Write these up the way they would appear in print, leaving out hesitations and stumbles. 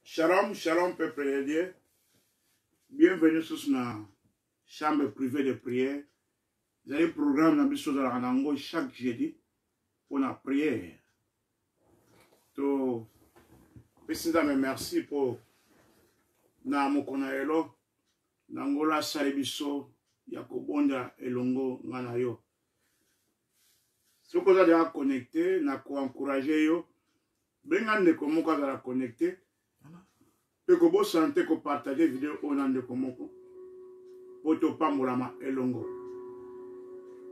Shalom, shalom, peuple de Dieu. Bienvenue sur la chambre privée de prière. Vous avez un programme dans le Ranango chaque jeudi pour la prière. Donc, merci pour mon konaelo. Nangola salibiso yakobonda elongo nganayo. Si vous avez déjà connecté, na ko encourager yo. Bengande ko moko za connecté. Et que vous sentez que partager vidéo au nom de Komoko pour te pambolama elongo.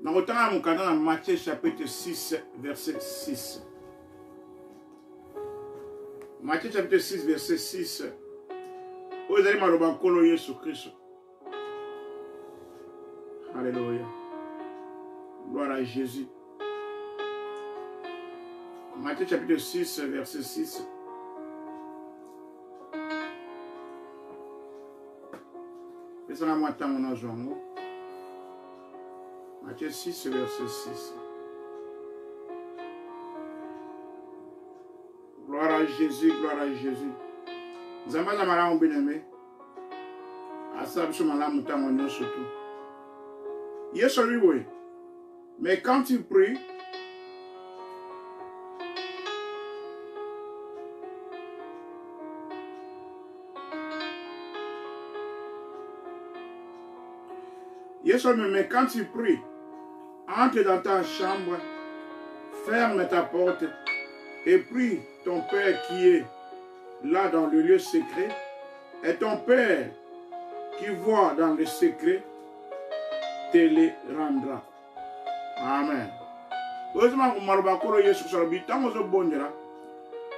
Dans le temps, dans Matthieu chapitre 6, verset 6. Matthieu chapitre 6, verset 6. Vous allez m'arrobakolo Jésus Christ. Alléluia. Gloire à Jésus. Matthieu chapitre 6, verset 6. Matthieu 6, verset 6. Gloire à Jésus, gloire à Jésus. Zamba zamara on bien-aimé. Asab sur ma mouton surtout. Yes, oui. Mais quand tu pries, mais quand tu pries, entre dans ta chambre, ferme ta porte et prie ton Père qui est là dans le lieu secret, et ton Père qui voit dans le secret te les rendra. Amen. Heureusement que Marubakoro Yesu Sarabi, tant que bon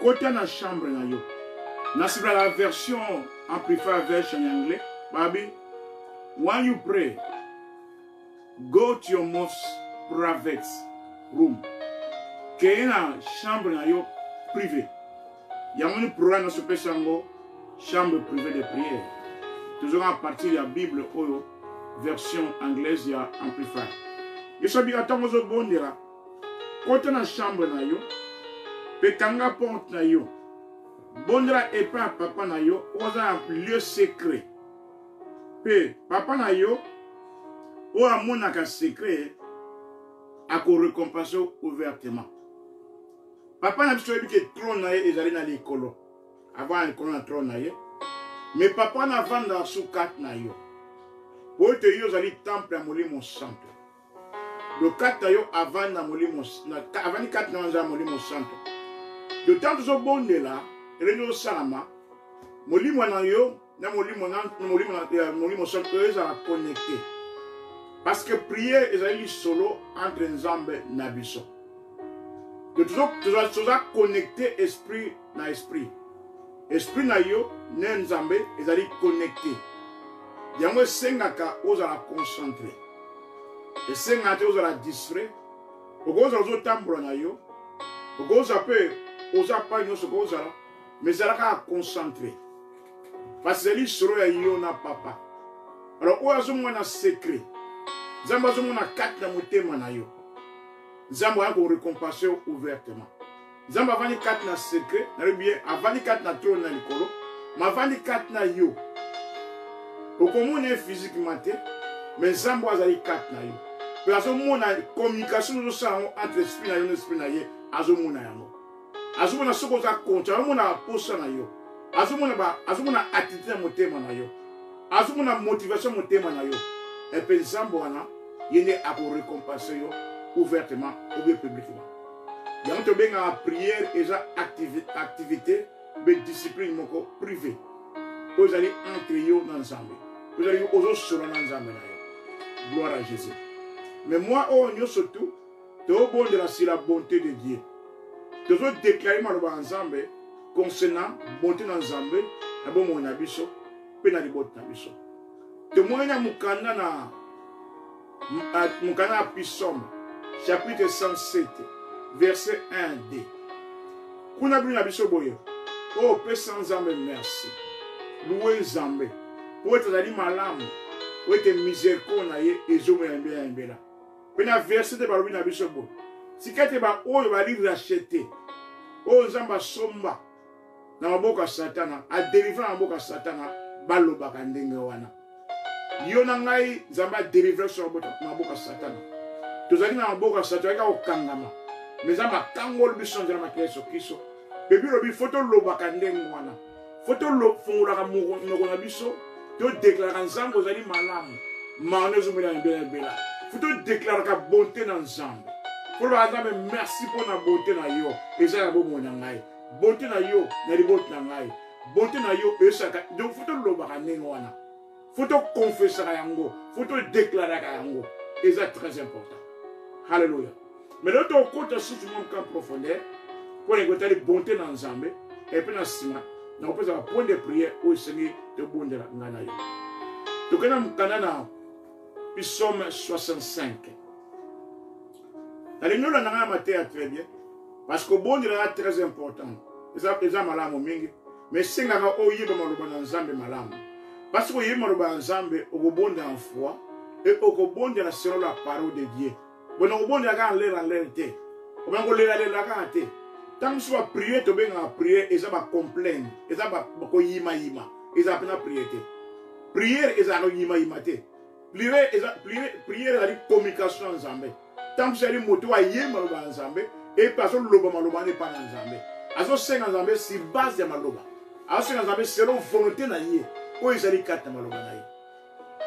côté dans la chambre, dans la version amplified version en anglais, baby, when you pray, go to your most private room. Qui est dans la chambre privée. Il y a un programme dans ce péchango, chambre privée de prière. Toujours à partir de la Bible, version anglaise, il y a amplified. Je suis bien attends aux bon de là. Quand dans la chambre, petanga porte na yo. Bondra et pas papa na yo, on a un lieu secret. Pe papa na yo, ou à mon secret, à qu'on récompense ouvertement. Papa n'a pas dit que trône est allé dans l'école. Avant un colon trône. Mais papa n'a pas vendu sous 4 nayo. Pour te yo allé temple à mouli mon centre. Le 4 nayo avant na mouli mon avant 4 nayo à mouli mon centre. Le temps de ce bon de là, réunion salama, mouli mon nayo, na mouli mon centre, ils ont connecté. Parce que prier est solo entre Nzambe et Nabiso. Tu dois connecter esprit na esprit. Esprit na yo, ne Nzambe, est connecté. Yango sengaka ozala concentré. Et sengate ozala distrait. Ogoza ozo tambro na yo. Ogoza pe oza pa nyoso ozala, mais zalaka concentré. Parce que solo ya yo na papa. Alors ozo mona secret. Zamba zo mona 4 na motema na yo. Zamba ko récompenser ouvertement. Zamba vani 4 na secret, na bien avani 4 na trône na likolo, ma vani 4 na yo. Okomone physiquement mais zamba azali 4 na yo. Parce que mona communication zo sa entre esprit na yo et esprit na ye, azomona yango. Azomona soko za kontra, azomona posa na yo. Azomona attitude na motema na yo. Azomona motivation motema na yo. Et puis zamba wana yene a ko récompenser yo ouvertement ou bien publiquement. Il y a un bien à prière et activité de discipline privée. Vous allez entrer dans l'ensemble. Vous allez aux sur l'ensemble. Gloire à Jésus. Mais moi, nous surtout, tu es bon de la bonté de Dieu. Tu dois déclarer ensemble concernant la bonté dans l'ensemble, la bonne mon abisso, puis la bonté abisso. Tu moyens mukanda na mukanda Psaume chapitre 107 verset 1d. Kuna bina biso boye. Oh pe sans Nzambe merci. Loué Nzambe. Pour être dali malamu. Pour être miséricorde na ye ezomo ya mbela mbela. Pena verset de balobina biso boye. Si kete ba oyo bali racheter. Oh Nzamba somba. na maboka satana adélivre na maboka satana balobaka ndenge wana yo na ngai nzambe adélivre sur maboka satana tozali na maboka satana ka okangama mais nzambe akangoli biso nzela makila Yesu Kristo mpe bilobi fo tolobaka ndenge wana fo tofungolaka monoko na biso todeklaraka nzambe ozali malamu maana ezomela ebela fo todeklaraka bonté na nzambe fo lobaka nzambe merci mpo na bonté na yo eza na bomoi na ngai bonté na yo na liboti na ngai bonté na yo esaka donc fo tolobaka ndenge wana fo tokonfesaka yango fo todeklaraka yango eza très important. Alléluia. Mais là tu okota susu mwa mka profondeur pour ekotali bonté na nzambe epe na nsima na kopesa point de prière oyo esengi tobondela ngai na yo tokenda mokanda na psaume 65 nalingi olanda ngai ya mateya très bien parce que obondelaka très important eza malamu mingi mais esengaka oyeba maloba na nzambe malamu parce que oyeba maloba na nzambe okobondela en foi et okobondela selon la parole de Dieu bona okobondela kaka nlera te obana kolelalela kaka te ntango so bapriere tobengaka priere eza bacomplaine eza bakoyimayima eza pena priere te priere ezalaka koyimayima te priere ezali communication na nzambe ntango so yali moto ayeba maloba na nzambe epe azoloba maloba wana epa na nzambe azosenga nzambe si base ya maloba azosenga nzambe selon volonté na ye oyo ezali kati na maloba na ye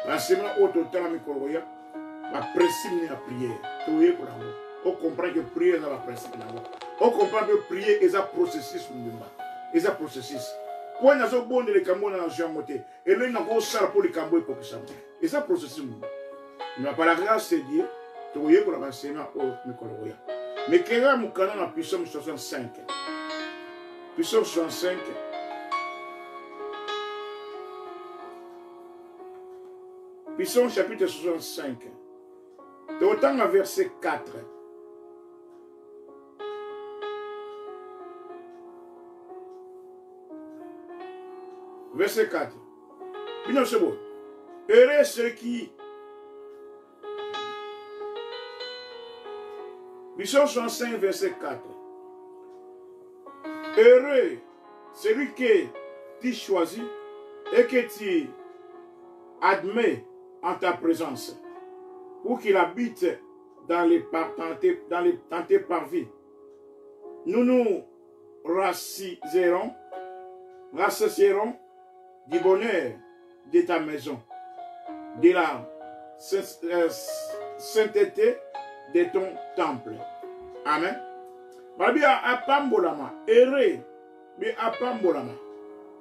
basemana oyo totala mikolo ya baprincipe ya priere toyekola yango ocomprendre que priere eza baprincipe nango ocomprendre que priere eza processus mobimba eza processus po nazobondela likambo na nazwi yango te elongi nakosala mpo likambo ekokisama eza processus mobimba mais par la grâce de Dieu toyekola basema oyo mikolo ya mais kenga mukana na psaume 65 psaume 65 psaume chapitre 65 totanga verset 4 verset 4 bino c'est bon heureux ceux qui psaume 65 verset 4 heureux celui que tu choisis et que tu admets en ta présence pour qu'il habite dans tes parvis. Nous nous rassasierons du bonheur de ta maison, de la sainteté de ton temple. Amen. Babi apambolama, ere, bi apambolama,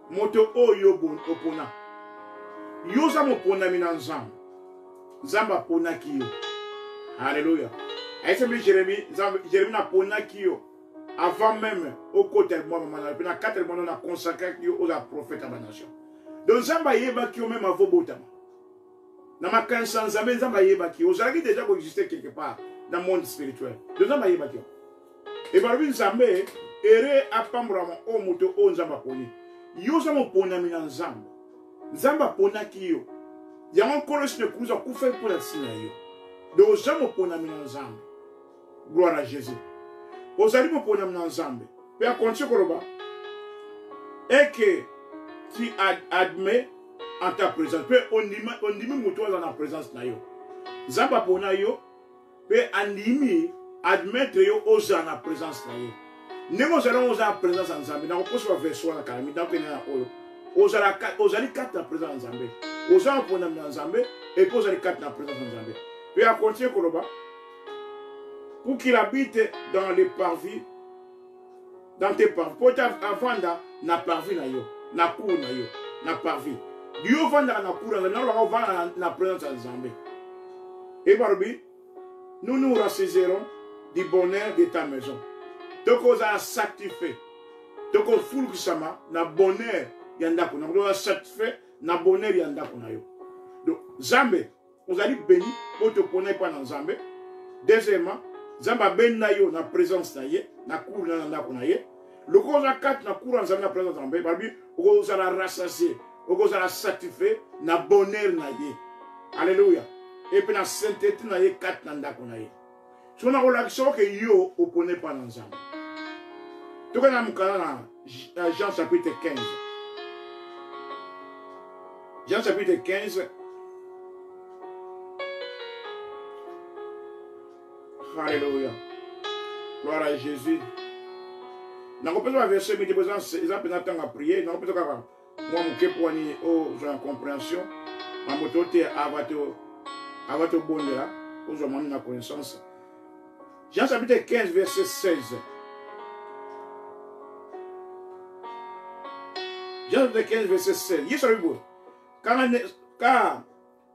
moto oyo opona. Yoza mopona mina nzambe. Nzambe aponaki yo. Alléluia. Aïsemi Jérémie na ponaki yo. Avant même au côté de moi, na 4 mois on a consacré yo aux prophètes à la nation. Donc Nzambe yeba ki yo même avant botama. Na makansa Nzambe yeba ki yo. Ozalaki déjà pour exister quelque part dans le monde spirituel. Donc Nzambe yeba ki yo. Et barbi Nzambe ere apambrama o moto o Nzambe aponi. Yo za mopona mina Nzambe. Nzambe aponaki yo. Yango kolosi ne kuza kufa pour la sina yo. Donc Nzambe apona mina Nzambe. Gloire à Jésus. Ozali mopona mina Nzambe. Pe a continue koloba. Et que tu admets en ta présence. Pe ondimi moto dans la présence na yo. Nzambe apona yo. Pe andimi admettre yo oza na présence na yo. Nemo zala oza na présence na Nzambe. Na koposo ba verso na kalami dans que na oyo. Ozali quatre na présence na Nzambe. Ozali pona na Nzambe et puis ozali quatre na présence na Nzambe. Puis à continuer koloba pour qu'il habite dans les parvis, dans tes parvis. Pour t'avanda na parvis na yo, na cour na yo, na parvis. Dieu vanda na cour na yo, vanda na présence na Nzambe. Et Barbie, nous nous rassasierons du bonheur de ta maison. Donc on a sanctifié. Donc on foule sama na bonheur yanda kuna. On a sanctifié na bonheur yanda kuna yo. Donc Nzambe, on a dit béni pour te connaître pas dans Nzambe. Deuxièmement, Nzambe ben na yo na présence na ye, na cour na yanda kuna ye. Le cause a 4 na cour Nzambe na présence Nzambe. Barbie, on a rassasié, on a sanctifié na bonheur na ye. Alléluia. Et puis la sainteté na ye 4 na ndako na ye. Si on a relaxé que yo opone pas dans Nzambe. Toka na mukana na Jean chapitre 15. Jean chapitre 15. Alléluia. Gloire à Jésus. Nous avons besoin de verset, mais nous avons besoin de prier. Nous avons besoin de moi, je suis en compréhension. Je suis en bonne là. Nous avons une connaissance. Jean chapitre 15, verset 16. Jean chapitre 15, verset 16. Il est beau. Car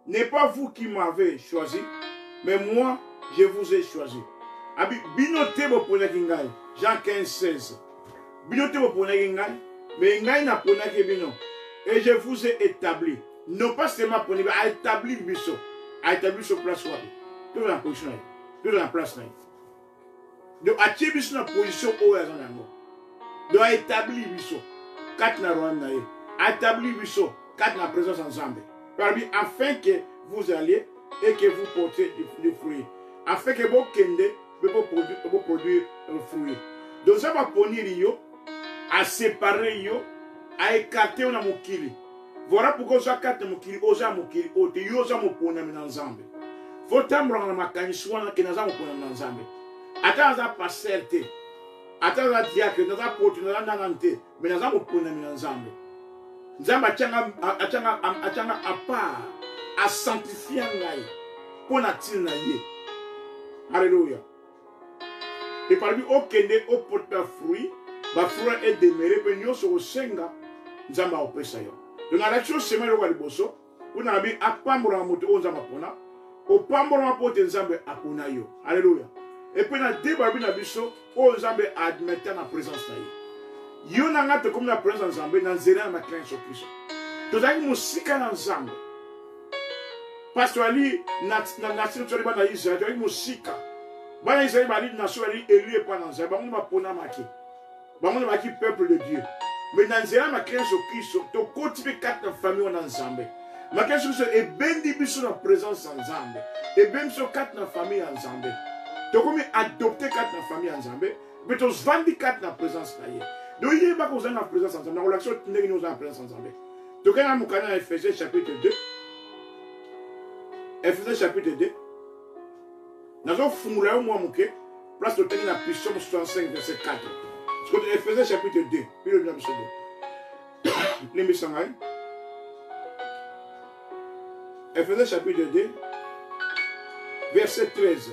n'est pas vous qui m'avez choisi, mais moi, je vous ai choisi. Binote bo pona kingai. Jean 15, 16. Binote bo pona kingai. Mais ngai na pona ke bino. Et je vous ai établi. Non pas seulement pour nous, à établir biso. À établir sur place. Tout dans la position. Tout dans la place. Donc, à tirer biso dans la position où est-ce qu'on donc, à établir biso. Quatre na Rwanda. À établir biso. Quatre na présence ensemble. Afin que vous alliez et que vous portez du fruit. Afin que vous kende vous produire un fruit. Donc ça va ponir yo, à séparer yo, à écarter on a mokili. Voilà pourquoi ça carte mokili, oza mokili, ote yo za mopona minanzambe. Faut tambra na makani swana ke naza mopona minanzambe. Ata za paserte. Ata za diacre, naza porte na nante, mais naza mopona minanzambe. Nzamba achanga apa a sanctifier ngai pona tina ye. Alléluia. Et par lui, au kende, au porte fruit, ba fruit est demeuré, mais nous sommes au senga, nzamba au pesayo. Donc, la l'action semaine au Waliboso, on a mis à Pambora moto au Zamapona, au Pambora pote nzambe apona yo. Alléluia. Et puis, na débat na biso, au nzambe admettant la présence na yo. Yo na ngate comme la présence nzambe, na zera na crainte sur Christ. Donc, avec musika na nzambe. Parce que ali na nation sur les Israël, avec musika. Bana Israël bali nation ali élu et pas dans nzambe, on va pona maki. On va qui peuple de Dieu. Mais dans zera na crainte sur Christ, to continuer quatre familles en ensemble. Ma question est bendi biso na présence ensemble. Et ben sur quatre na famille ensemble. Donc comme adopter quatre na famille ensemble, mais to vandi quatre na présence na ye. Donc il y a pas qu'on a na présence ensemble, na relation tenir nous en présence ensemble. Donc quand on a Ephésiens chapitre 2. Ephésiens chapitre 2. Nous avons fumula au moins mouké, place de tenir la puissance 65 verset 4. Parce que Ephésiens chapitre 2, puis le bien monsieur 2. L'émission Ephésiens chapitre 2, verset 13.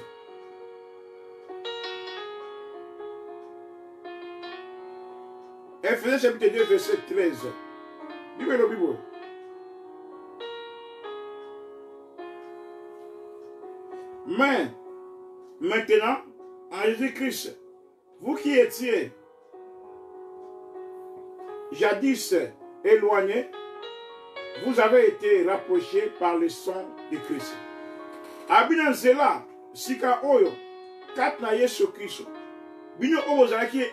Ephésiens chapitre 2, verset 13. Dis-moi le Bible. Mais, maintenant, en Jésus-Christ, vous qui étiez jadis éloignés, vous avez été rapprochés par le sang de Christ. Abinazela, sika oyo, kat na Yesu Christ. Bino ozaki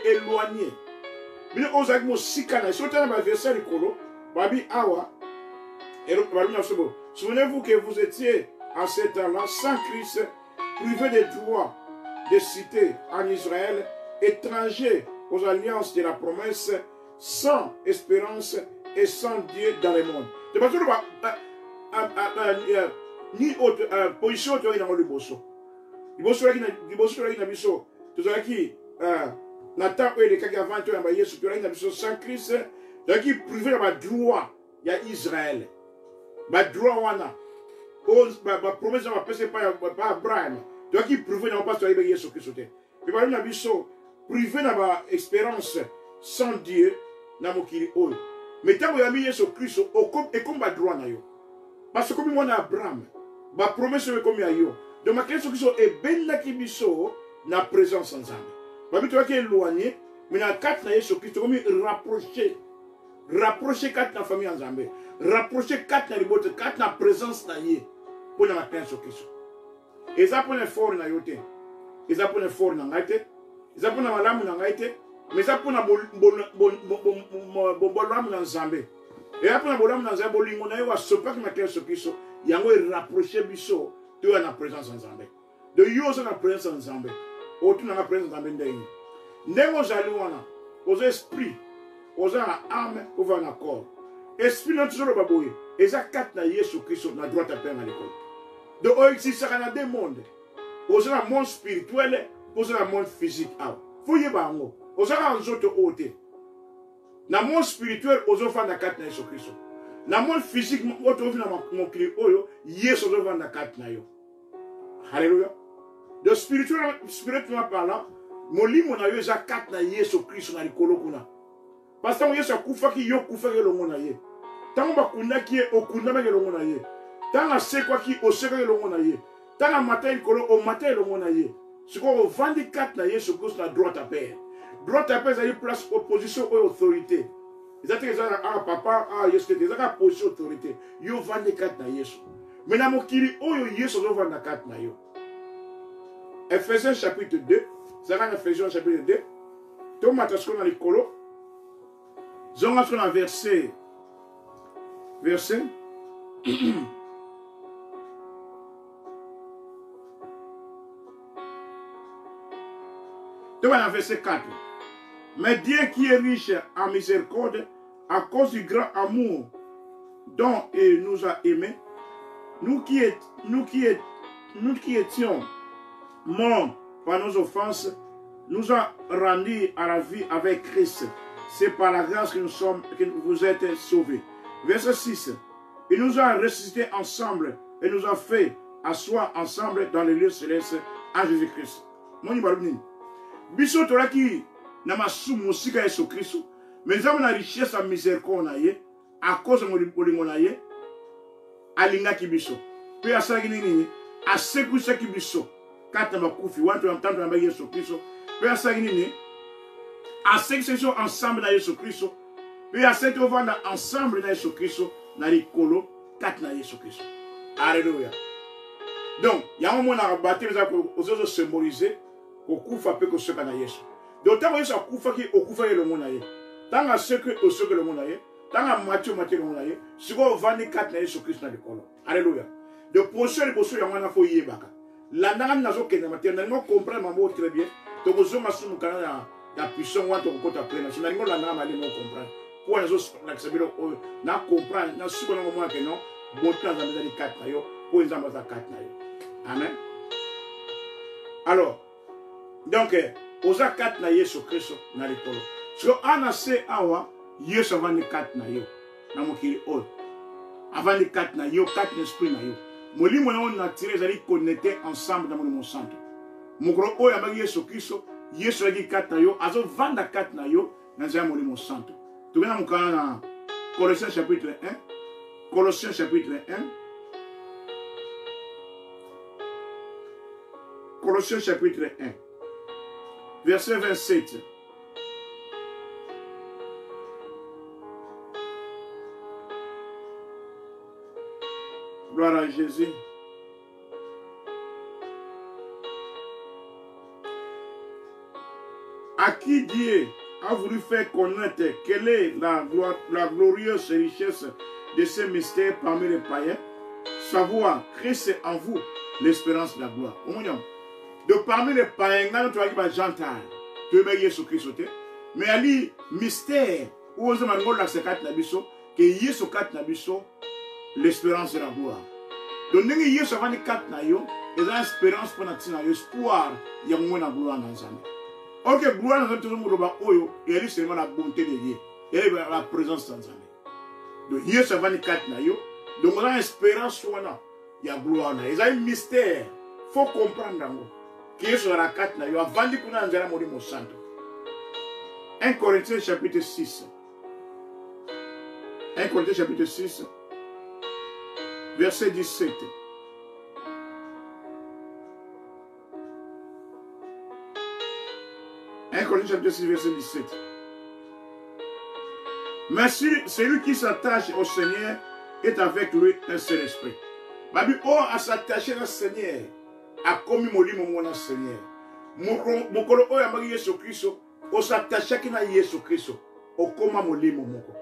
éloigné. Bino ozaki mo sika na. Surtout dans le verset likolo, babi awa, et le babi na sobo. Souvenez-vous que vous étiez en ce temps-là sans Christ, privés des droits de cité en Israël, étrangers aux alliances de la promesse, sans espérance et sans Dieu dans le monde. C'est parce que ni autre position tu as dans le bosso. Le bosso là qui n'a biso. Tu as qui Nathan et les cas avant tu as Yesu tu as qui n'a biso sans Christ, tu as qui privé de droit il y a Israël. Ba droit wana. Ba promesse va passer pas Abraham. Tu as qui privé n'a pas tu as Yesu Christ. Mais par exemple biso privé n'a pas espérance sans Dieu na mokili oyo. Mais tant que tu as mis Yesu Christ et comme ba droit na yo. Parce que comme on a Abraham, ma promesse est comme yo. Donc ma question est ben na kibiso na présence ensemble. Ma tu vois qui est éloigné, mais na quatre na Yesu Christ comme rapprocher quatre na famille ensemble. Rapprocher quatre na libote, quatre na présence na ye pour na matin Yesu Christ. Et ça pour fort na yote. Et ça pour fort na ngaite. Et ça pour na malamu na ngaite. Mais ça pour na bolamu na ensemble. Et après, on a dit que il a rapproché biso de la présence ensemble. De yo na présence ensemble. Autant na présence ensemble ndenge. Ndenge ozali wana. aux esprits, aux âmes, aux accord. Esprit non toujours le baboye. Et ça quatre na Yesu Christ na droite à peine à l'école. Donc on existe dans deux mondes. Aux un monde spirituel, aux un monde physique. Fouillez bango. Aux un autres côté. Dans le monde spirituel, aux enfants na quatre na Yesu Christ. Dans le monde physique, autre vient mon cri oyo, Yesu aux enfants na quatre na yo. Alléluia. De spirituellement parlant, mon lit mon ayo za quatre na Yesu Christ na l'école kuna. Parce que Yesu kufa ki yo kufa ke longo na ye. Tant bakunda ki okunda ke longo na ye. Tant asekwa ki oseka ke longo na ye. Tant matin kolo o matin longo na ye. Ce qu'on vend quatre na Yesu Christ na droite à père. Droite à père ça y place opposition aux autorités. Ils attendent ah papa ah Yesu ils attendent position autorité. Yo vend quatre na Yesu. Mais na mokili oyo Yesu zo vend quatre na yo. Ephésiens chapitre 2, ça va Ephésiens chapitre 2. Thomas tasko na likolo. Zonga sur un verset. Thomas verset 4. Mais Dieu qui est riche en miséricorde, à cause du grand amour dont il nous a aimés, nous qui étions morts par nos offenses, nous a rendus à la vie avec Christ. C'est par la grâce que vous êtes sauvés. Verset 6. Il nous a ressuscités ensemble et nous a fait asseoir ensemble dans les lieux célestes en Jésus-Christ. Mon ibaruni. Biso toraki na masumu musika Yesu Christ. Mais nous avons la richesse à miséricorde à cause de mon naye. Alinga kibiso. Puis à ça nini à sécurité kibiso. Quand on va couper, on va entendre na Yesu Christ. Puis à ça nini à ceux qui sont ensemble dans Jésus Christ, puis à ceux qui vont ensemble dans Jésus Christ, dans les colos, quatre dans Jésus Christ. Alléluia. Donc, il y a un moment où on a battu les autres symboliser pour qu'on fasse que ce qu'on a Jésus. Donc, tant que ça coupe qui au coupe le monde aille. Tant que ce que au ce que le monde aille, tant que Matthieu le monde aille, ce qu'on vend les quatre dans Jésus Christ dans les colos. Alléluia. De poser les poser, il y a un faut y baka. La nana n'a pas de matériel, nous comprenons mon mot très bien. Donc, nous sommes sur le canal. La puissance ou ton côté après si on la n'a pas de comprendre pour les autres na comprendre na ce qu'on a moment que non bon temps dans les quatre yo pour les ambassades quatre yo amen. Alors donc aux quatre na Yesu Christ na l'école ce qu'on a c'est awa Yesu avant les quatre na yo na mokili o avant les quatre na yo quatre esprit na yo moli mona on a tiré les connectés ensemble dans mon centre mon gros o ya Yesu Christ Yesu agi quatre na yo, azo vanda quatre na yo, dans un molimo santo. Tu viens mon canal dans Colossiens chapitre 1. Colossiens chapitre 1. Colossiens chapitre 1. Verset 27. Gloire à Jésus. À qui Dieu a voulu faire connaître quelle est la glorieuse richesse de ce mystère parmi les païens, savoir Christ en vous, l'espérance de la gloire. De parmi les païens, nous avons gentil, tu veux Jésus Christ, mais il y a un mystère où on a que Jésus Christ l'espérance de la gloire. Donc, nous avons Jésus Christ, il y a une espérance pour notre espoir, il y a une gloire dans le monde. Ok, gloire dans tout le monde, il y a seulement la bonté de Dieu. Il y a la présence de Dieu. Donc, il y a ce 24 nayo. Donc, on a espérance, il y a gloire. Il y a un mystère. Il faut comprendre. Qui est sur la 4 nayo. Avant de qu'on a un mot de mon santo. 1 Corinthiens chapitre 6. 1 Corinthiens chapitre 6. Verset 17. 1 Corinthiens chapitre 6, verset 17. Mais celui qui s'attache au Seigneur est avec lui un seul esprit. Babi, à s'attacher au Seigneur, a commis mon lit, mon Seigneur. Mon colo, à Jésus Christ, on s'attache à Jésus Christ, au coma mon lit, mon moko.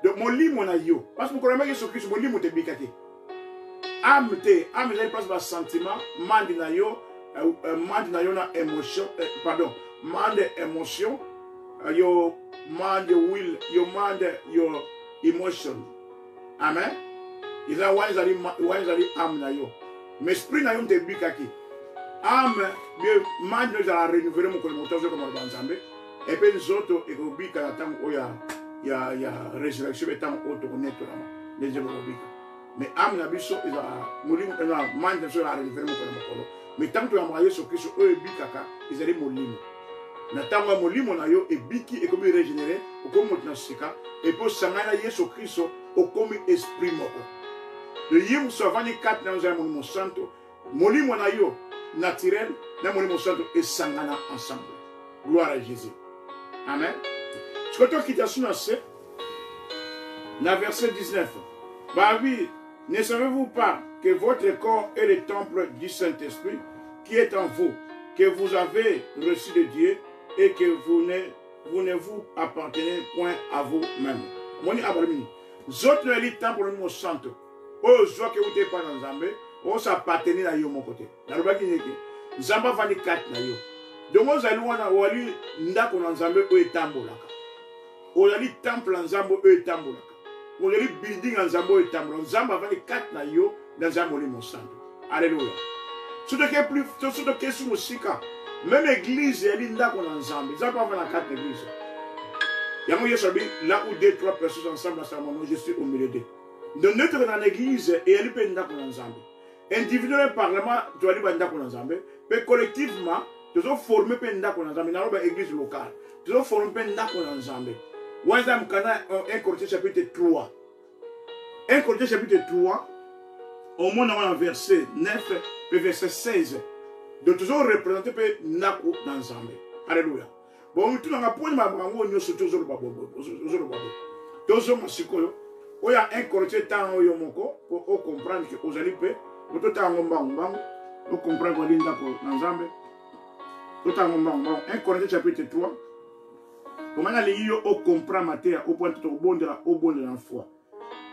Donc, mon lit, mon aïe, parce que mon colo, Jésus Christ, mon lit, mon te bikate. Âme, j'ai place de sentiment, mandi na yo na émotion, pardon. Mande émotion, your mind, your will, your mind, your emotion. Amen. Ils ont wani âme na yo. Mais esprit na yo te bikaki. Âme, bien mind nous a renouvelé mon moteur comme le banzambe. Et puis nous autres et au bika na tam oya ya résurrection et tam auto connaître là. Les gens au bika. Mais âme na biso ils a molimo na mind nous a renouvelé mon moteur. Mais tant que tu as envoyé sur Christ eux bikaka, ils allaient molimo. Na tango molimo na yo ebiki et comme régénéré ou comme na sika et pour sangana Yesu Christ au comme esprit moko. Le yim sovani 4 na nzaya molimo santo molimo na yo naturel na molimo santo et sangana ensemble. Gloire à Jésus. Amen. Ce que tu as sur na verset 19. Bah oui, ne savez-vous pas que votre corps est le temple du Saint-Esprit qui est en vous, que vous avez reçu de Dieu et que vous ne vous appartenez point à vous-même. Moni abalmini. Zot no eli temple mo santo. O zo ke ute pa na Nzambe, o s'appartenir à yo mon côté. Na lobaki nyeke. Nzamba vani 4 na yo. Donc ozali wana wali ndako na Nzambe o etambolaka. Ozali temple na Nzambe o etambolaka. Ozali building na Nzambe o etambolaka. Nzamba vani 4 na yo na Nzambe mo santo. Alléluia. Surtout que sur musika. Même l'église, elle est là qu'on a ensemble. Ils n'ont pas fait la 4 églises. Il y a Yesu là où 2-3 personnes ensemble, je suis au milieu d'eux. Donc, notre dans l'église, et elle peut être là qu'on a ensemble. Individuellement, parlement, tu vas aller là qu'on a ensemble. Mais collectivement, tu dois former là qu'on a ensemble. Dans l'église locale, tu dois former là qu'on a ensemble. 1 Corinthiens chapitre 3. 1 Corinthiens chapitre 3, au moins dans le verset 9 et verset 16. De toujours représenter Nako dans l'ensemble. Alléluia. Bon, tout le monde a point de ma brango, nous sommes toujours le babo. Toujours ma sikoyo. Il y a un correcteur tant au yomoko pour comprendre que aux alipes, tout le temps on comprend qu'on est dans l'ensemble. Tout le temps on 1 Corinthiens chapitre 3. Comment on comprend ma terre au point de au bon de la foi.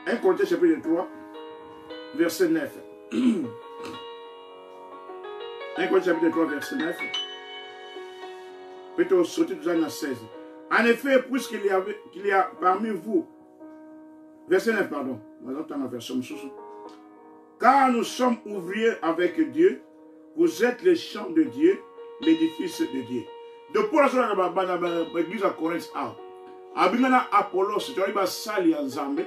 1 Corinthiens chapitre 3, verset 9. 1 Corinthiens chapitre 3, verset 9. Peut-être sauter tout ça dans 16. En effet, puisqu'il y a parmi vous, verset 9, pardon, car nous sommes ouvriers avec Dieu, vous êtes les champs de Dieu, l'édifice de Dieu. De pour la soirée, l'église à Corinthe, Abinana Apollos, tu as sali ensemble,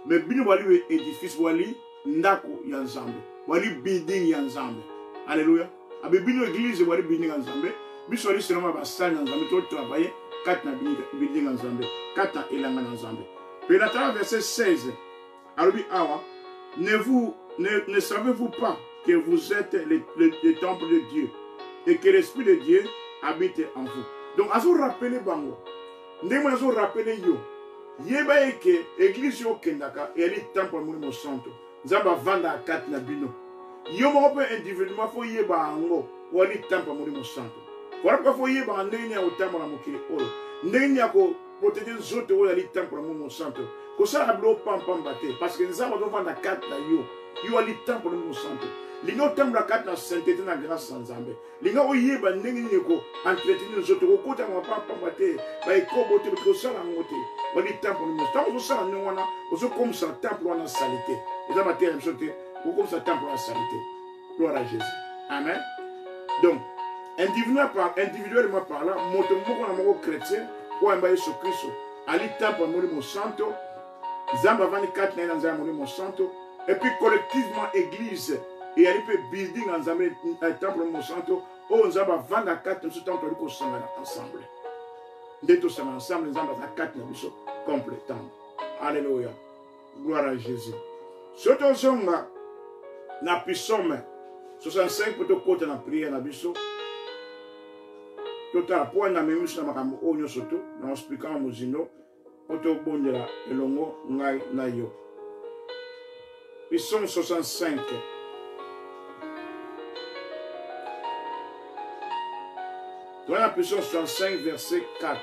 mais bien wali édifice wali ndako ensemble, wali building ensemble. Alléluia. Avec une église, vous allez building ensemble. Vous allez seulement bassin ensemble. Vous travailler 4 building ensemble. 4 éléments ensemble. Puis la verset 16. Alors, ne savez-vous pas que vous êtes le temple de Dieu et que l'Esprit de Dieu habite en vous. Donc, à vous rappeler, Bango. Ne vous rappeler, yo. Yeba eke, église yo kendaka, et elle est temple de santo. Zaba vanda 4 na bino. Yo mo pe individuellement fo yeba ango wali tampa muri mo santo. Wala pa fo yeba ndeni ya utamba na mukiri oyo. Ndeni ya ko protéger zote wali tampa muri mo santo. Ko sa hablo pam bate parce que nzamba do vanda 4 na yo. Yo wali tampa muri mo santo. Lingo tambla 4 na sainteté na grâce sans Nzambe. Lingo oyeba ndeni ni ko entretenir zote ko kota mo pam bate. Ba ikobo te ko sa na ngote. Wali tampa muri mo santo. Ko sa na wana, ko so comme ça temple wana salité. Et ça va te remsote. Ou comme ça temple la salité. Gloire à Jésus. Amen. Donc, individuellement parlant, mon chrétien, ou un bail sur Christ, ali temple mon santo, Zamba 24 dans un mon santo, et puis collectivement église, et ali peut building en Zambé, un temple mon santo, ou Zamba 24 nous sommes ensemble. Dès tout ça ensemble, Zamba 24 nous sommes complétant. Alléluia. Gloire à Jésus. Surtout zonga, na pisome 65 pour te côté na prière na biso total point na memusi na makambo onyo soto na expliquant muzino poto bondela elongo ngai na yo. Psaume 65. Dans la Psaume 65 verset 4.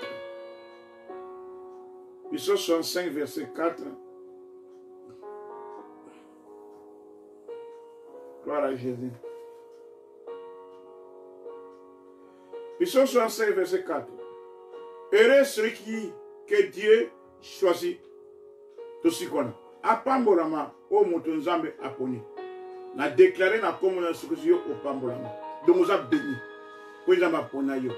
Psaume 65 verset 4. Gloire à Jésus. Psaume 65, verset 4. Heureux celui que Dieu choisit. Tout ce qu'on a. Apambolama, o motonzambe aponi. Na déclaré na comme na sukusio au pambolama. Donc vous avez béni. Pour les amba pona yo.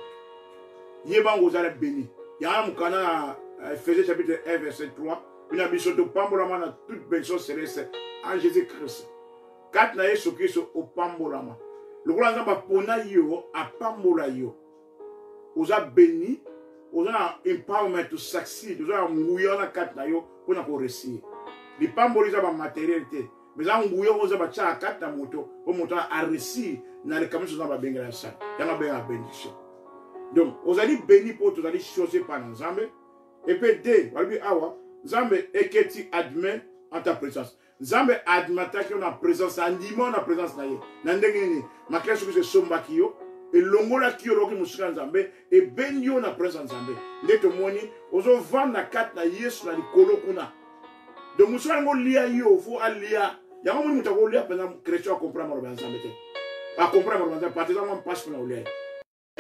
Yeba vous avez béni. Y'a un kana Ephésiens chapitre 1 verset 3. Une ambition de pambolama na toute belle chose céleste en Jésus-Christ. Kat na Yesu Christ au pambolama. Le grand zamba pona yo a pambola yo. Vous avez béni. Vous avez empowerment to succeed. Vous avez mouillé na kat na yo pour na réussir. Les pamboli za ba matérialité. Mais ça on bouillon aux abatcha à quatre moto pour monter à réussir dans les camions dans la bengra ça. Il y a bien bénédiction. Donc, vous allez béni pour tout allez choisir par Nzambe. Et puis deux, vous allez awa Nzambe et que tu admets en ta présence. Nzambe admet que on a présence, anima on a présence na ye. Nandengini, ma classe que c'est somba kiyo et longola kiyo loki musika Nzambe et béni on a présence Nzambe. Neto moni, ozo vendre na quatre na Yesu na likolo kuna. Donc, nous sommes liés, il faut aller. Il y a un moment où nous sommes liés, pendant que les chrétiens comprennent le Nzambe. À comprendre le Nzambe, partisan, on passe pour nous lier.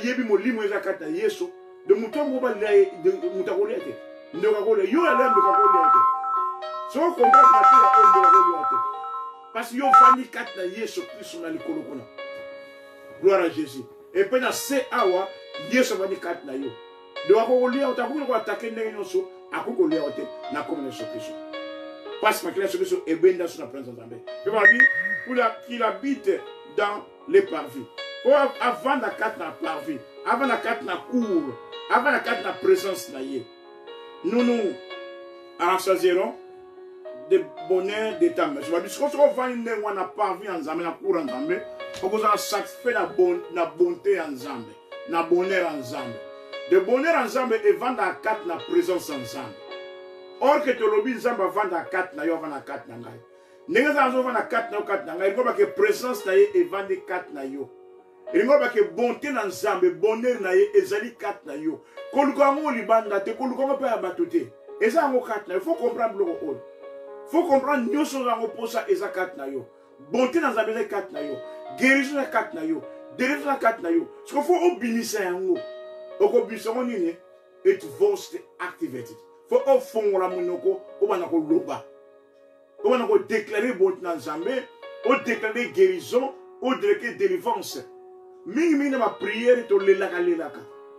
Il y a des gens qui ont dit Yesu. Donc, nous sommes liés, nous sommes liés. Nous sommes liés. Yo alem de kakoliate. Si on comprend la terre, on doit lier. Parce que yo vani kat na Yesu Christ na likolo kuna. Gloire à Jésus. Et puis dans ces awa, Yesu vani kat na yo. Donc, on lié, on t'a voulu attaquer les gens, à quoi on lié, na comme Yesu Christ. Parce que la solution est bien dans son présence. Je vais dire, pour qu'il habite dans les parvis. Avant la carte na parvis, avant la carte na cour, avant la carte na présence, nous nous choisirons de bonheur d'état. Je vais dire, ce qu'on va dire, on a parvis en Zambé, na cour en Zambé, pour qu'on satisfait la bonté en Zambé, na bonheur en Zambé. De bonheur en Zambé et vendre la carte na présence en Zambé. Or que tu lobby Zamba vendre à 4 na yo vendre à 4 na ngai. Nenga za vendre à 4 na 4 na ngai, il que présence na ye et vendre 4 na yo. Il que bonté na Nzambe, bonheur na ye ezali 4 na yo. Kolukango libanda te kolukango pe abatote. Eza ngo 4 na yo, faut comprendre le rôle. Faut comprendre nyoso za ngo posa eza 4 na yo. Bonté na Nzambe eza 4 na yo. Guérison na 4 na yo. Délivrance na 4 na yo. Ce qu'il faut obinisa yango. Oko bisongo nini it was activated. Faut au fond la monoko, on va nous loba, on va nous déclarer bon dans Nzambe, on déclarer guérison, on déclarer délivrance. Mingi ma prière to lelaka,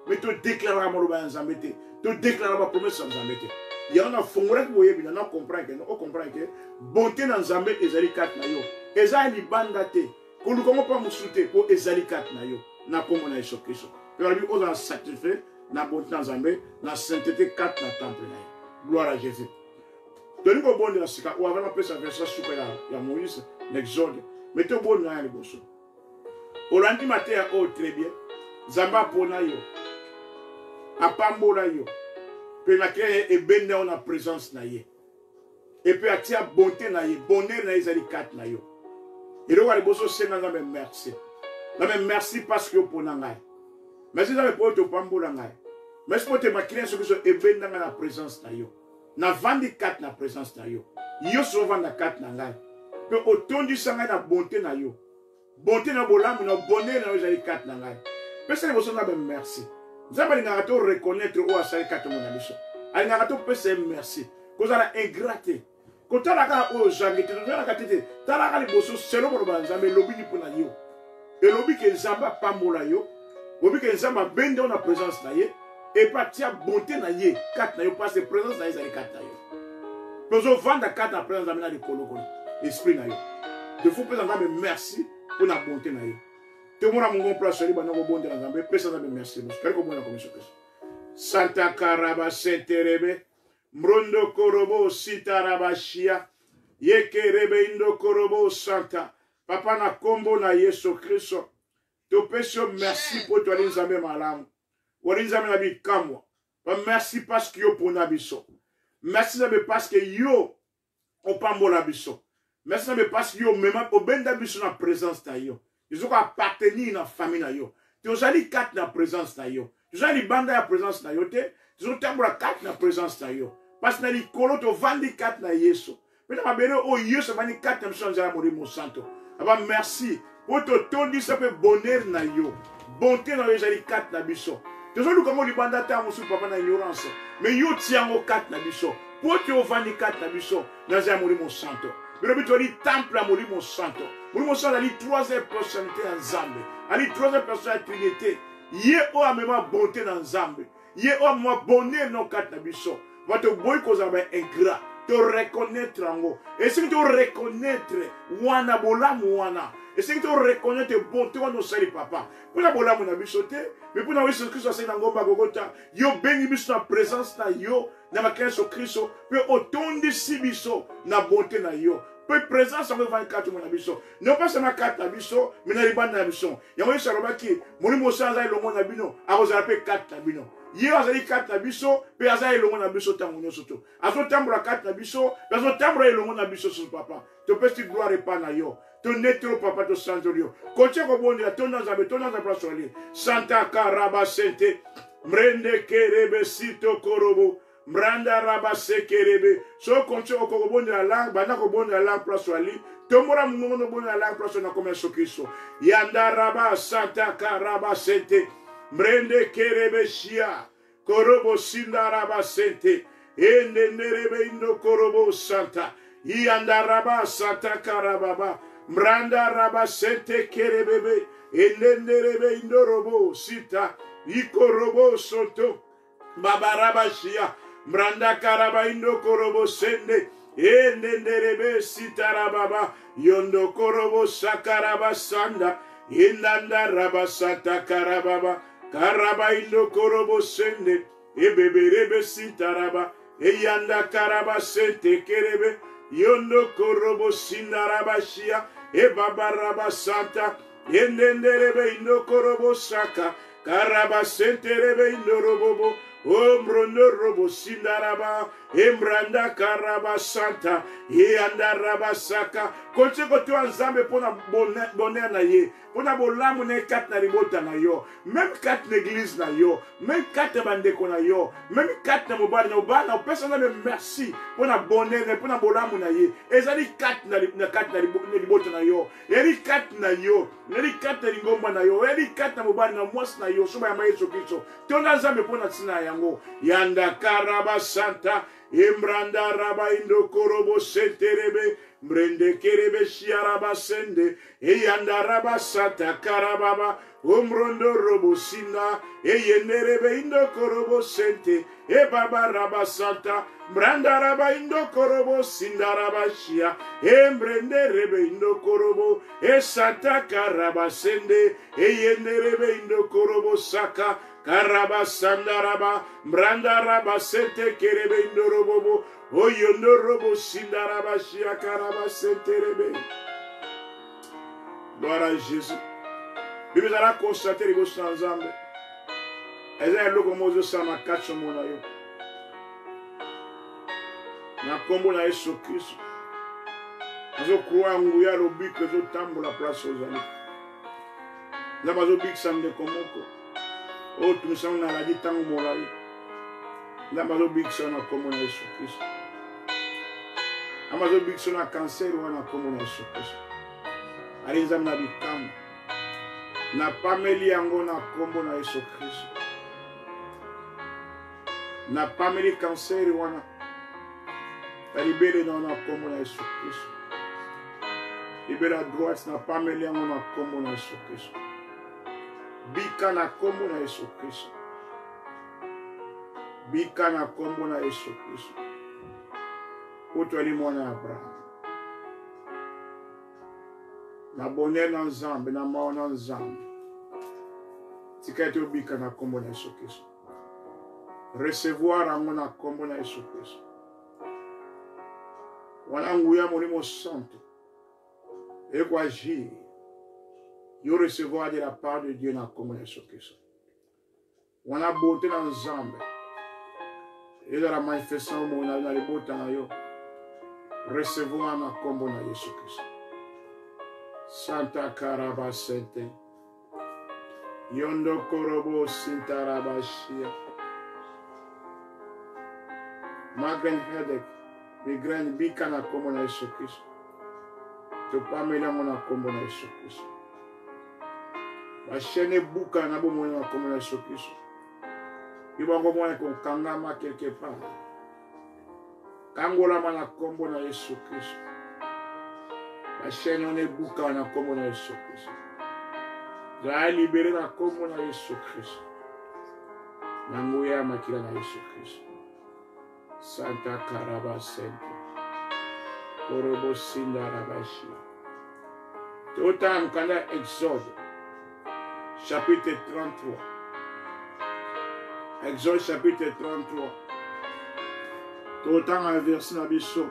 mais to déclarer mon loba Nzambe te, to déclarer ma promesse Nzambe te. Il y a un fond là que vous voyez bien, on comprend que bonté dans Nzambe ezali 4 na yo, ezali banda te, qu'on nous comment pas nous souter pour ezali 4 na yo, na comme on a Jésus Christ. Puis on a sacrifié. Na bonté Nzambe, na sainteté 4 na temple. Gloire à Jésus. Tony ko bon de la sika, ou avant la paix, ça verset super ya Moïse, l'exode. Mettez bon na les bosso. Olandi maté a oh très bien. Zamba pona yo. Apambola yo. Pe na créer et bende on a présence na ye. Et puis atia bonté na ye, bonheur na ezali 4 na yo. Et le wa les bosso c'est na Nzambe merci. Nzambe merci parce que pona ngai. Merci Nzambe pour te pambola ngai. Mais si vous avez créé ce que vous avez dans la présence de yo. Na vandi 4 na présence de yo. Yo souvent na 4 na ngai. Pe autant du sang na bonté na yo. Bonté na bolam na bonheur na yo 4 na ngai. Pe ça vous na merci. Vous avez ngarato reconnaître o asali 4 mon mission. Ali ngarato pe c'est merci. Ko za la ingraté. Ko tala ka o jangete, tala ka tete. Tala ka li boso selo mo ba Nzambe lobi ni pona yo. Et lobi ke Nzamba pambola yo. Lobi ke Nzamba bende na présence na ye. Et pas tia bonté na ye 4 na yo parce que présence na ye c'est 4 na yo. Nous vendre 4 na présence na le kolo kolo esprit na yo. De faut présenter merci pour la bonté na yo. Tout le monde a mon place sur lui ba na ko bonté na Nzambe pesa na merci. Nous espère que bon na commission. Santa Karaba Senterebe Mrondo Korobo Sitarabashia Yekerebe Indo Korobo Santa Papa na kombo na Yesu Kristo. To peso merci pour toi Nzambe malamu. Merci parce que yo pona biso. Merci parce que yo on pambola biso. Merci parce que yo même au benda biso na présence ta yo. Ils ont appartenir na famille na yo. Tu os ali 4 na présence ta yo. Tu os ali banda na présence na yo te. Tu os tambola 4 na présence ta yo. Parce que na li kolo to vandi 4 na Yesu. Pena mabere o Yesu vandi 4 na biso nzala mo santo. Aba merci pour to tondi ça peut bonheur na yo. Bonté na yo ali 4 na biso. tozolu kango libanda ta musu papa na ignorance mais yo tiango kat na biso po te ovandi kat na biso na za molimo santo bilobi to li temple ya molimo santo ali troisième personnalité ya Nzambe ali troisième personnalité ya Trinité ye o amema bonté na Nzambe ye o amema bonheur no kat na biso vato boy kozala ba ingrat te reconnaître yango et si tu reconnaître wana bolamu wana et si tu reconnaître bonté wana osali papa pona bolamu na biso te mais pona Yesu Kristo asali na ngomba Golgotha yo bengi biso na présence na yo na makristo Kristo pe otondisi biso na bonté na yo pe présence en 24 na biso non pas seulement 4 na biso mais na libanda na biso yango Yesu alobaki molimo sanza elongo na bino akozala pe 4 na bino ye azali 4 na biso pe azali elongo na biso tango nyonso to azotambola 4 na biso pe azotambola elongo na biso so papa topesi gloire epa na yo tonetelo papa tosanzoli yo kotia kobondela tonanza place ali santa karaba sente mrende kerebe sito korobo mranda raba sekerebe so kontio okobondela langue bana kobondela langue place ali tomora mungono bondela langue place na komeso Kristo yanda raba santa karaba sente mrende kerebe shia korobo sinda raba sente ende nerebe indo korobo santa yanda raba santa karababa mranda raba sente kerebebe ende nerebe indo robo sita ikorobo soto baba raba shia mranda karaba indo korobo sende ende nerebe sita rababa yondo korobo sakaraba sanda indanda raba santa karababa karaba indo korobo sende ebeberebe sitaraba eyanda karaba sente kerebe yondo korobo sindaraba shia ebabaraba santa endenderebe indo korobo saka karaba sente rebe indo robobo omrondo robo sindaraba embranda karaba santa eyanda raba saka kontiko to Nzambe pona bonheur na ye pona bolamu ne kat na libota na yo même kat na église na yo même kat na bandeko na yo même kat na mobali na obana opesa na merci pona bonheur pona bolamu na ye ezali kat na libota na yo eli kat na yo eli kat na lingomba na yo eli kat na mobali na mwasi na yo soba ya Yesu Kristo tonga Nzambe pona tsina yango yanda karaba santa embranda raba indo korobo senterebe mrende kerebe shiaraba sende eyanda raba sata karababa omrondo robo sinda eyenderebe indo korobo sente ebaba raba sata mranda raba indo korobo sinda raba shia embrende rebe indo korobo esata karaba sende eyenderebe indo korobo saka karaba sandaraba mrandaraba sente kerebe indorobobo oyondorobo sindaraba shia karaba sente rebe. Gloire à Jésus. Bible a constaté les gosses ensemble. Elles ont le comme aux sama quatre mona yo. Na kombo na Yesu Kristo. Azo croire nguya lobi que zo tambola place aux amis. La bazo big samde komoko. Oh, tu me sens dans la vie tant que mon mari. La mazo big son a comme on a Yesu Kristo. La mazo big son a cancer ou on a comme on a Yesu Kristo. Allez, nous avons bikam. Na pameli ango na comme on a Yesu Kristo. Na pameli cancer ou on a. La libéré dans la comme on a Yesu Kristo. Libéré à droite na pameli ango na comme on a Yesu Kristo. Bika na kombo na Yesu Kristo. Bika na kombo na Yesu Kristo. Otwali mwana Abraham. Na bonheur na Nzambe, na mao na Nzambe. Tika ete bika na kombo na Yesu Kristo. Recevoir ango na kombo na Yesu Kristo. Wana nguya molimo santo. Eko agir. Yo recevoir de la part de Dieu dans la communauté de Christ. On a beauté dans Nzambe. Et dans la manifestation, on a les beautés dans yo. Recevoir dans la communauté de Christ. Santa Karaba Sente. Yondo Korobo Sintarabashia. Migraine headache. Migraine bika na communauté de Christ. Tu pas mélanger na communauté de Christ. La chaîne bouka na bomo na komona Yesu Kristo. Il va avoir un kangama quelque part. Kangola mana kombo na Yesu Christ. La chaîne on est bouca na kombo na Yesu Christ. La libéré na kombo na Yesu Christ. Nangoya makila na Yesu Christ. Santa Karaba Sente. Korobo Sinda Rabashi. Autant qu'on a Exode. Chapitre 33. Exode chapitre 33. Autant un verset dans Bisso.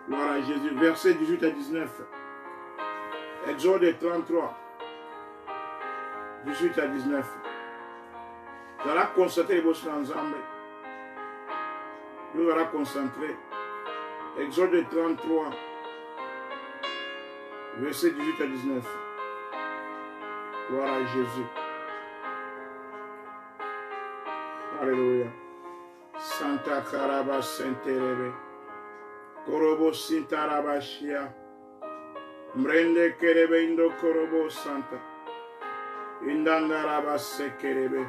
Gloire à Jésus. Verset 18 à 19. Exode 33. 18 à 19. Nous allons concentrer les bosses ensemble. Nous allons concentrer. Exode 33. Verset 18 à 19. Gloire à Jésus. Alléluia. Santa Karaba Senterebe. Korobo Sintarabashia. Mrende Kerebe Indo Korobo Santa. Indandaraba Sekerebe.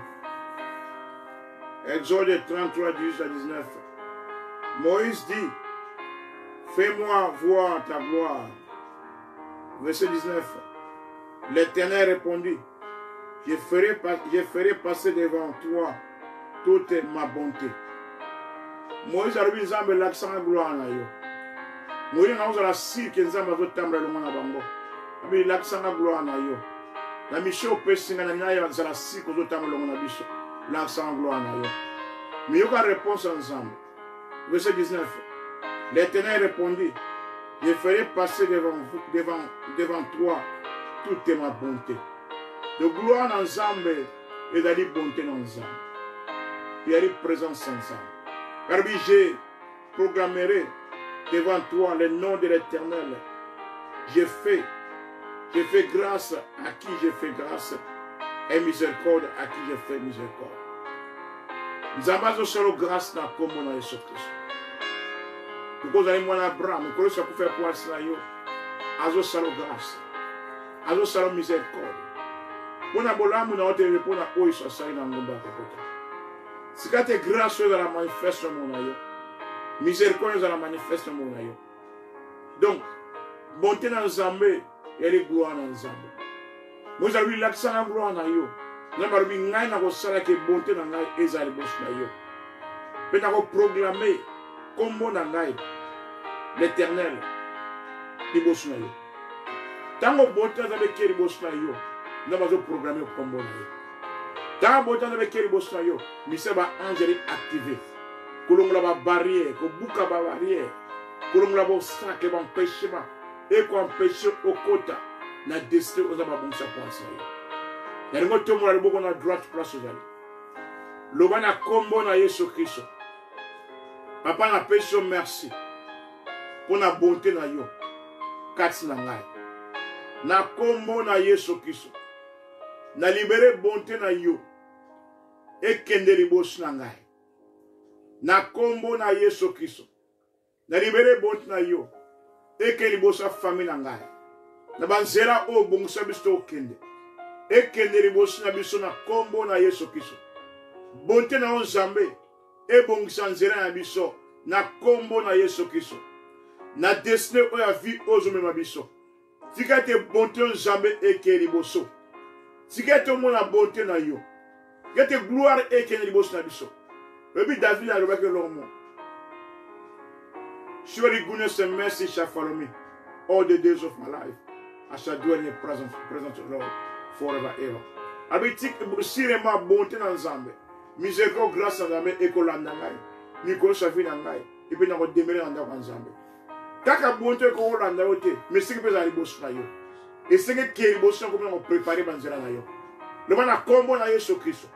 Exode 33, 18 à 19. Moïse dit, fais-moi voir ta gloire. Verset 19. L'Éternel répondit, je ferai passer devant toi toute ma bonté. Moïse a dit, Nzambe l'accent gloire na yo. Moïse a la si que Nzambe a tambre le mona bango. Abi l'accent gloire na yo. La mission pesinga na ya la si que zo tambre le mona biso. L'accent gloire na yo. Mais il y a une réponse ensemble. Verset 19. L'Éternel répondit, je ferai passer devant toi toute ma bonté. De gloire ensemble et d'aller bonté ensemble. Il y a une présence ensemble. Car je proclamerai devant toi le nom de l'Éternel. Je fais grâce à qui je fais grâce et miséricorde à qui je fais miséricorde. Nous avons solo grâce na comme na Yesu Christ. Because I want Abraham, ko ça pour faire pour ça yo. Azo solo grâce. Azo solo miséricorde. Bona bolamu na ote pour na oiso ça na ngomba kokota. Sikate grâce dans la manifestation mon yo. Miséricorde dans la manifestation mon yo. Donc bonté dans Nzambe et les gloire dans Nzambe. Moi j'ai vu l'accent en gloire na yo. Nous avons dit que bonté na ngai ezali boss na yo. Pe na ko proclamer comme na ngai l'Éternel di boss na yo. Tango bonté na be keri boss na yo. Nous avons programmer comme na yo. Tango bonté na be keri boss na yo, mi se ba angeli activé. Kolongola ba barrière, ko buka ba barrière. Kolongola ba sac ba empêchement et ko empêcher au kota na destin aux aba bonsa penser. Il y a des gens qui ont droite place aujourd'hui. Le bon a combo na Yesu Christ. Papa na péché merci pour la bonté na yo. Katsi na ngai. Na combo na Yesu Christ. Na libéré bonté na yo. Et kende libos na ngai. Na combo na Yesu Christ. Na libéré bonté na yo. Et kende libos famille na ngai. Na banzera o bongsa bisto kende. Et que les na biso na combo na Yesu Christ. Bonté na Nzambe et bon sanzera na biso na combo na Yesu Christ. Na destiné o ya vie ozo mema biso. Tika te bonté Nzambe et que liboso. Tika te mo na bonté na yo. Tika te gloire et que liboso na biso. Maybe David a le l'homme. Surely goodness and mercy shall follow me all the days of my life. I shall dwell in the presence of the Lord forever ever. Abitik sirema bonté dans Nzambe. Miséricorde grâce à Nzambe et kolanda ngai. Nikolo safi na ngai. Et puis na ko demele na Nzambe. Kaka bonté ko kolanda yote, mais c'est que pesa liboso na yo. Et c'est que liboso ko na préparer banzela na yo. Le bana kombo na Yesu Christ.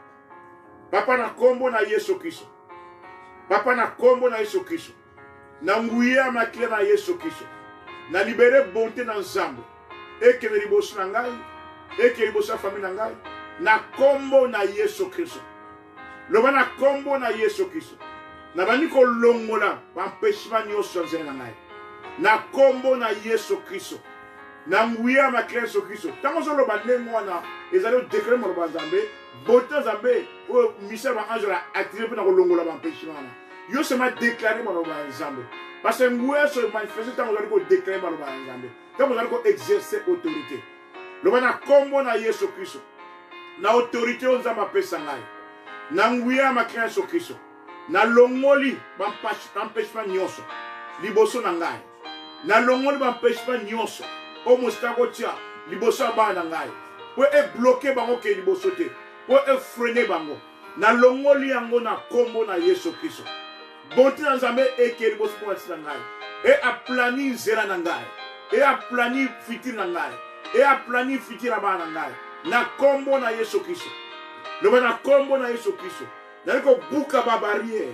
Papa na kombo na Yesu Christ. Papa na kombo na Yesu Christ. Na nguya makile na Yesu Christ. Na libérer bonté dans Nzambe. Et que liboso na ngai. Et que liboso famille na ngai. Na kombo na Yesu Christ. Le bana kombo na Yesu Christ. Na bani ko longola empêchement nyonso nzela na ngai. Na kombo na Yesu Christ. Na nguya makile Yesu Christ. Tango zo lo bande mwana ezali décret mo Nzambe Bonté Nzambe, oh, Michel va ange la activer pour nous longola empêchement. Yo seulement déclarer mon Nzambe. Parce que nous se manifester tant vous allez déclarer mon Nzambe. Tant vous allez exercer autorité. Le bana combo na Yesu Christ. Na autorité on Nzambe pesa ngai. Na nguya makina so Christ. Na longoli empêchement nyonso. Liboso na ngai. Na longoli empêchement nyonso. O mustako tia liboso ba na ngai. Po e bloquer bango ke liboso te. Po e freiner bango. Na longoli yango na combo na Yesu Christ. Bonté na Nzambe eke liboso po na ngai. E aplani zera na ngai. E aplani fitir na ngai. Et à planifier fitir la bas na combo na Yesu Christ. Le na combo na Yesu Christ. Na ko buka ba barrière.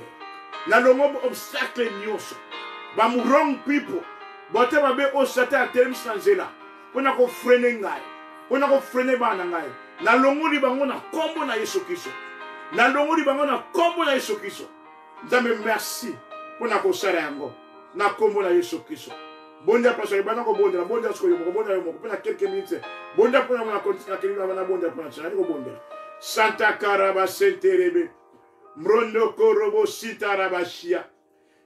Na longo obstacle nyonso. Ba mu wrong people. Bote ba be o sata term sanzela. Pona ko freiner ngai. Pona ko freiner ba na ngai. Na longo li bango na combo na Yesu Christ. Na longo li bango na combo na Yesu Christ. Nzambe merci. Pona ko sara yango. Na combo na Yesu Christ. Bonda parce que bana ko bonda bonda sko yo ko bonda yo ko pena quelques minutes bonda pona na continue kili na bonda pona tsana ko bonda Santa Karaba Senterebe Mrondo Korobo Sitarabashia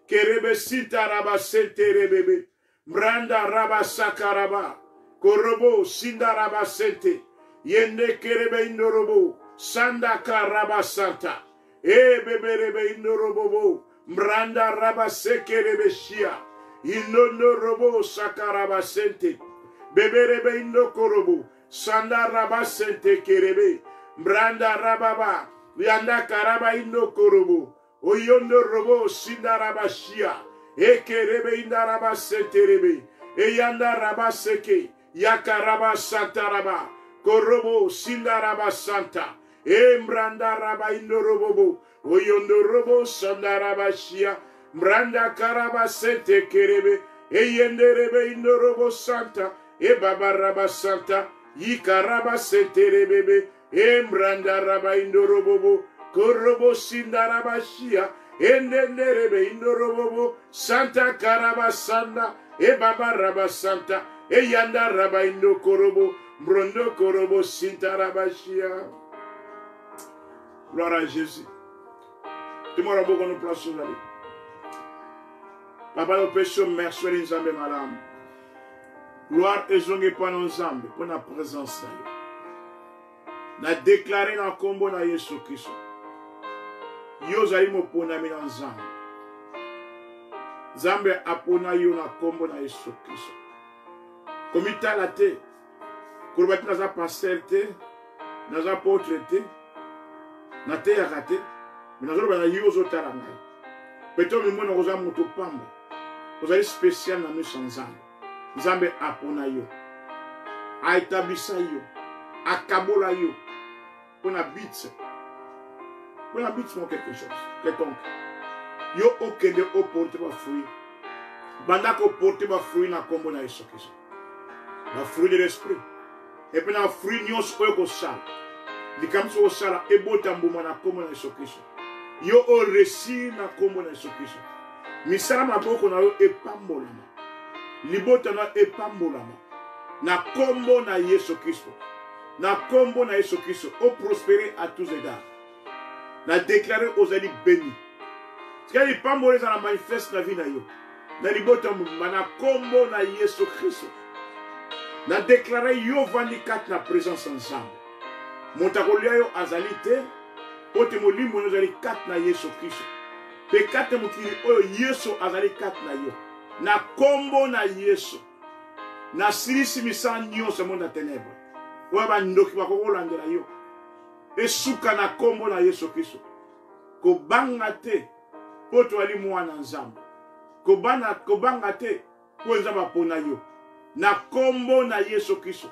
Kerebe Sitaraba Senterebe Mranda Raba Sakaraba Korobo Sindaraba Sente Yende Kerebe Indorobo Sanda Karaba Santa Beberebe Indorobo Mranda Raba Sekerebe Shia Inondo robo sakaraba sente. Beberebe indo korobo. Sanda raba sente kerebe. Branda rababa. Yanda karaba indo korobo. Oyondo robo sinda raba shia. Ekerebe inda raba sente rebe. Eyanda raba seke. Yakaraba santa raba. Korobo sinda raba santa. Embranda raba indo robo. Oyondo robo sanda raba shia. Mranda karaba sente kerebe, yenderebe indorobo santa, baba raba santa, yikaraba sente rebebe, mranda raba indorobo, korobo sindaraba shia, endenderebe indorobo, santa karaba sanda, baba raba santa, yanda raba indokorobo, mrondo korobo sintaraba shia. Gloire à Jésus. Tout le monde a beaucoup de place sur la vie. Papa, nous péchons, merci, Nzambe, madame. Gloire et zonge pour nos Nzambe, pour la présence. Nous déclaré dans le combo de Jésus Christ. Yo zaï mo pona mi dans Nzambe. Nzambe apona yo na combo de Jésus Christ. Comme il t'a laté, pour battre dans la pasteur, dans la porte, dans la terre, mais dans la yo zotaranga. Peut-être que nous avons un pamba. Vous avez spécial dans nous Nzambe. Nzambe apona yo. A établi yo. A kabola yo. Pour habiter. Pour habiter quelque chose. Quelconque. Yo okende porter ma fruit. Banda ko porter ma fruit na kombo na Yesu Christ. La fruit de l'esprit. Et puis la fruit nyos oyo ko sala. Di kam so sala e botambu na kombo na Yesu Christ. Yo o resi na kombo na Yesu Christ. Misala maboko na yo epambolama. Libota na epambolama. Na kombo na Yesu Christ. Na kombo na Yesu Christ. O prospérer à tous égards. Na déclarer aux alliés bénis. Ce qu'il y a pambolé dans la manifeste la vie na yo. Na libota mba na kombo na Yesu Christ. Na déclarer yo vandikat na présence ensemble. Montakolia yo azalite. Ote molimo no zali kat na Yesu Christ. Pe kat mukiri oyo Yesu azali kat na yo. Na kombo na Yesu. Na sirisi misan nyonso monda ténèbre. Oyo ba ndoki ba kolandela yo. Esuka na kombo na Yesu Christ. Ko banga te poto ali mwana Nzambe. Ko banga te ko Nzambe pona yo. Na kombo na Yesu Christ.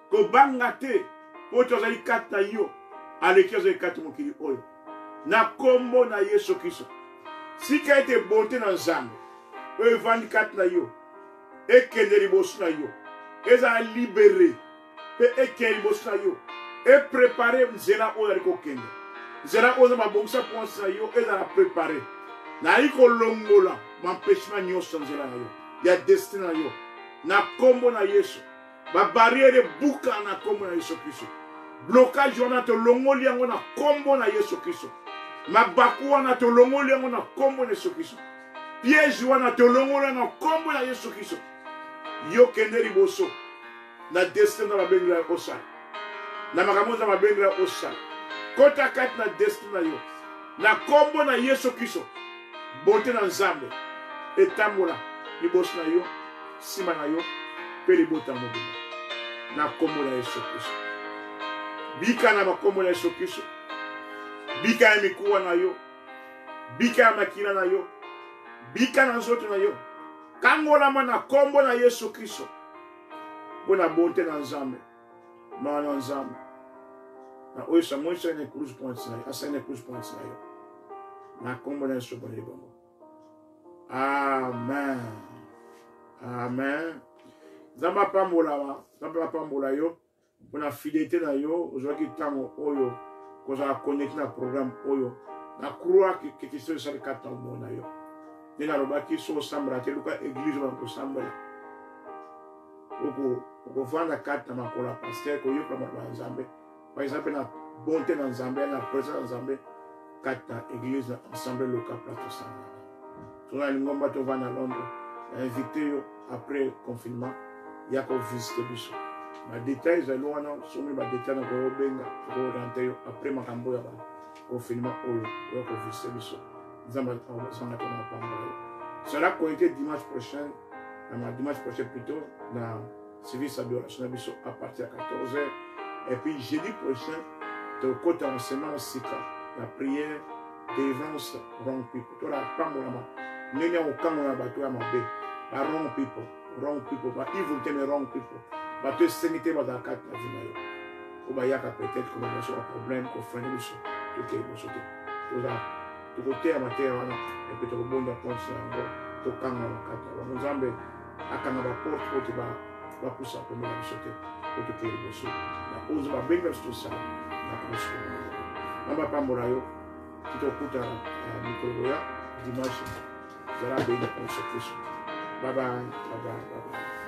Ko banga te poto azali kat na yo. Alekeza ekati mokili oyo. Na kombo na Yesu Christ. Si ka ete bonté na Nzambe. Oyo vandikat na yo. Ekende liboso na yo. Eza libéré. Pe ekende liboso na yo. E préparé nzela oyo aliko kende. Nzela oyo mabongisa ponsa yo. Eza la préparé. Na iko longola. Mampeshima nyonso nzela na yo. Ya destin na yo. Na kombo na Yesu. Ba barrière buka na kombo na Yesu Christ. blocage wana tolongoli yango na kombo na Yesu Kristo. Mabaku wana tolongoli yango na kombo na Yesu Kristo. Piège wana tolongoli na kombo na Yesu Kristo. Yo kende liboso na destin na mabengi ya osala. Na makambo na mabengi ya osala. Kota kati na destin na yo. Na kombo na Yesu Kristo. Bonte na Nzambe. Etambola liboso na yo, sima na yo, pe libota mobima. Na kombo na Yesu Kristo. Bika na makombo na Yesu Kristo. Bika ya mikuwa na yo. Bika ya makila na yo. Bika na nzoto na yo. Kangola na kombo na Yesu Kristo. Bona bonte na Nzambe. Mana Nzambe. Na oyo sa mwesa ene cruz points na yo. Asa ene cruz points na yo. Na kombo na Yesu boni bango. Amen. Amen. Zamba pambola wa. Zamba pambola yo. Bona fidélité na yo. Ozwaki tango oyo. Koza connecté na programme oyo. Na croire que question de 4 ans na yo. Nena robaki so sambra te luka église ba ko sambra. Oko vanda kata makola pasteur ko yo kwa Nzambe. Par exemple na bonté na Nzambe na présence na Nzambe kata église ensemble local plateau sambra. Tuna lingomba to vana Londres. Invité yo après confinement ya ko visiter biso. Ma détails za loana somi ba détails na ko benga ko renter yo après makambo ya ba confinement oyo ya ko visiter biso. Cela connecté dimanche prochain, dimanche prochain plutôt, dans le service d'adoration à partir de 14h. Et puis jeudi prochain, de côté enseignement aussi, la prière, délivrance, wrong people. Toi, la femme, nous n'avons aucun bateau à ma baie. Wrong people, evil thing, wrong people. Bateau sénité, dans la carte, la vie. Ou bien, il y a peut-être qu'on a un problème, qu'on fait une mission. Tout est bon, tout ça. Côté à matière et puis au bon point to kanga wakata wa Nzambe akanga ba porte côté ba kusa pe mona bisote côté ke liboso na ozo ba benga sto sa na kusa namba pambola yo kitokuta mikoro ya dimanche zara benga kwa Yesu Kristo. Bye bye.